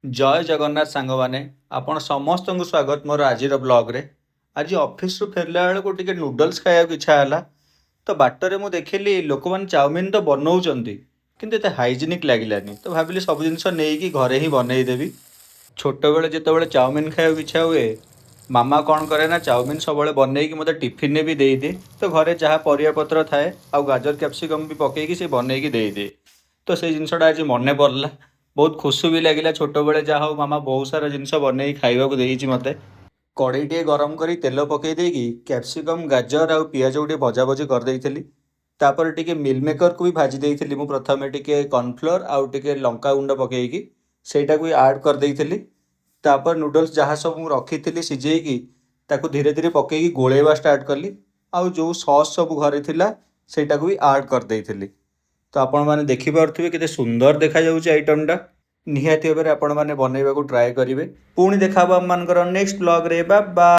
जय जगन्नाथ सांगमाने आपण समस्तଙ୍କୁ स्वागत मोर आजिर ब्लॉगरे। आज ऑफिस रु फेरला बेलକୁ ଟିକେ ନୁଡଲ୍ସ ଖାଇବାକୁ ଇଚ୍ଛା ହେଲା। ତ ବାଟରେ ମୁଁ ଦେଖିଲି ଲୋକମାନେ ଚାଉମିନ ତ ବନଉଛନ୍ତି କିନ୍ତୁ ଏତେ ହାଇଜିନିକ୍ ଲାଗିଲାନି। ତ ଭାବିଲି ସବୁ ଜିନିଷ ନେଇକି ଘରେ ହିଁ ବନେଇଦେବି। ଛୋଟବେଳେ ଯେତେବେଳେ ଚାଉମିନ ଖାଇବାକୁ ଇଚ୍ଛା ହୁଏ ମାମା କ'ଣ କରେ ନା ଚାଉମିନ ସବୁବେଳେ ବନେଇକି ମୋତେ ଟିଫିନରେ ବି ଦେଇଦିଏ। ତ ଘରେ ଯାହା ପରିବା ପତ୍ର ଥାଏ ଆଉ ଗାଜର କ୍ୟାପ୍ସିକମ୍ ବି ପକେଇକି ସେ ବନେଇକି ଦେଇଦିଏ। ତ ସେଇ ଜିନିଷଟା ଆଜି ମନେ ପଡ଼ିଲା। ବହୁତ ଖୁସି ବି ଲାଗିଲା ଛୋଟବେଳେ ଯାହା ହଉ ମାମା ବହୁତ ସାରା ଜିନିଷ ବନେଇକି ଖାଇବାକୁ ଦେଇଛି ମୋତେ। କଡ଼େଇ ଟିକେ ଗରମ କରି ତେଲ ପକେଇ ଦେଇକି କ୍ୟାପ୍ସିକମ୍ ଗାଜର ଆଉ ପିଆଜକୁ ଟିକେ ଭଜାଭଜି କରିଦେଇଥିଲି। ତାପରେ ଟିକେ ମିଲ୍ ମେକରକୁ ବି ଭାଜି ଦେଇଥିଲି। ମୁଁ ପ୍ରଥମେ ଟିକେ କର୍ଣ୍ଣଫ୍ଲୋର ଆଉ ଟିକେ ଲଙ୍କା ଗୁଣ୍ଡ ପକେଇକି ସେଇଟାକୁ ବି ଆଡ଼୍ କରିଦେଇଥିଲି। ତାପରେ ନୁଡଲ୍ସ ଯାହା ସବୁ ମୁଁ ରଖିଥିଲି ସିଝେଇକି ତାକୁ ଧୀରେ ଧୀରେ ପକେଇକି ଗୋଳେଇବା ଷ୍ଟାର୍ଟ କଲି। ଆଉ ଯେଉଁ ସସ୍ ସବୁ ଘରେ ଥିଲା ସେଇଟାକୁ ବି ଆଡ଼୍ କରିଦେଇଥିଲି। ତ ଆପଣମାନେ ଦେଖିପାରୁଥିବେ କେତେ ସୁନ୍ଦର ଦେଖାଯାଉଛି ଆଇଟମ୍ଟା। ନିହାତି ଭାବରେ ଆପଣମାନେ ବନେଇବାକୁ ଟ୍ରାଏ କରିବେ। ପୁଣି ଦେଖା ହେବ ଆମମାନଙ୍କର ନେକ୍ସଟ ବ୍ଲଗ୍ରେ। Bye bye.